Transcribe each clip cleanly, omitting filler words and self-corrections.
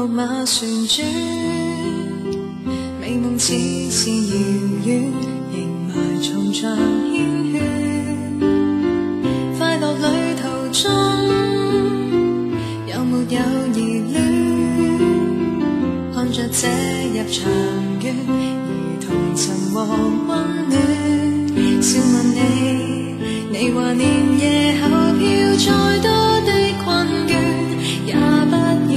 木馬旋轉，美夢似是遙遠，仍埋藏着煙圈。快樂旅途中有沒有熱戀？看着這入場券，如同塵和溫暖。笑問你話年夜後票再多的困倦也不願，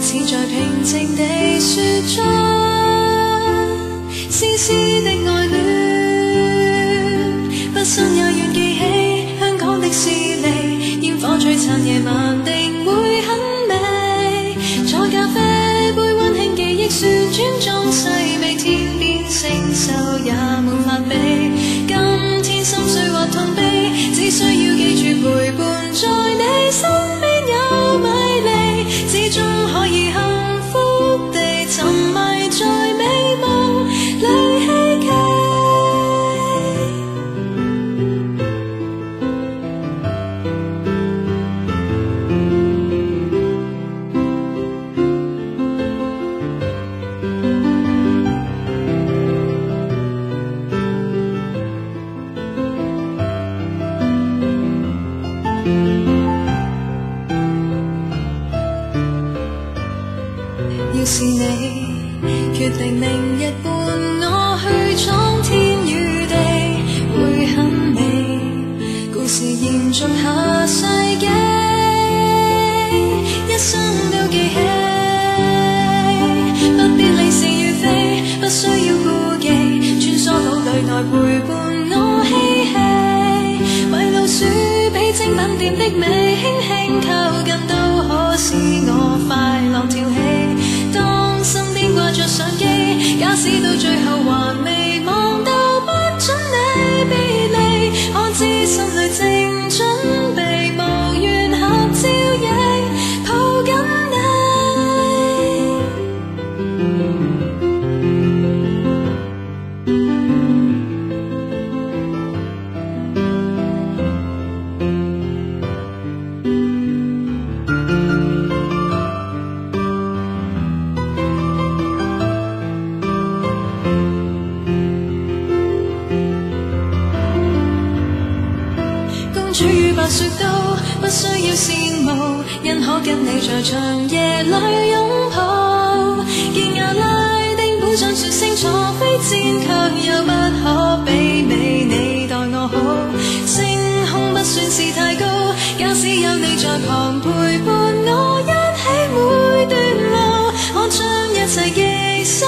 似在平靜地說出絲絲的愛戀。不信也願記起香港迪士尼，煙火璀璨夜晚定會很美。在咖啡杯溫馨記憶旋轉中細味，天邊星宿也沒法比。今天心碎或痛悲，只需要記住陪伴在你身邊有米粒，始終可以幸福地沉迷在美夢裏希冀。要是你決定明日伴我去闖天與地，會很美，故事延續下世紀，一生都記起。不必理是與非，不需要顧忌，穿梭島裏內陪伴我嬉戲。迷路鼠比精品店的美，輕輕靠近都可使我快樂跳起。當身邊掛着相機，假使到最後還未望到，不准你別離，我知心裏正準備無緣合照影，抱緊你。主與白雪都不需要羨慕，因可跟你在長夜裏擁抱。見亞拉丁本想說聲楚非戰，卻又不可媲美你待我好。星空不算是太高，假使有你在旁陪伴我，一起每段路，我將一切記心。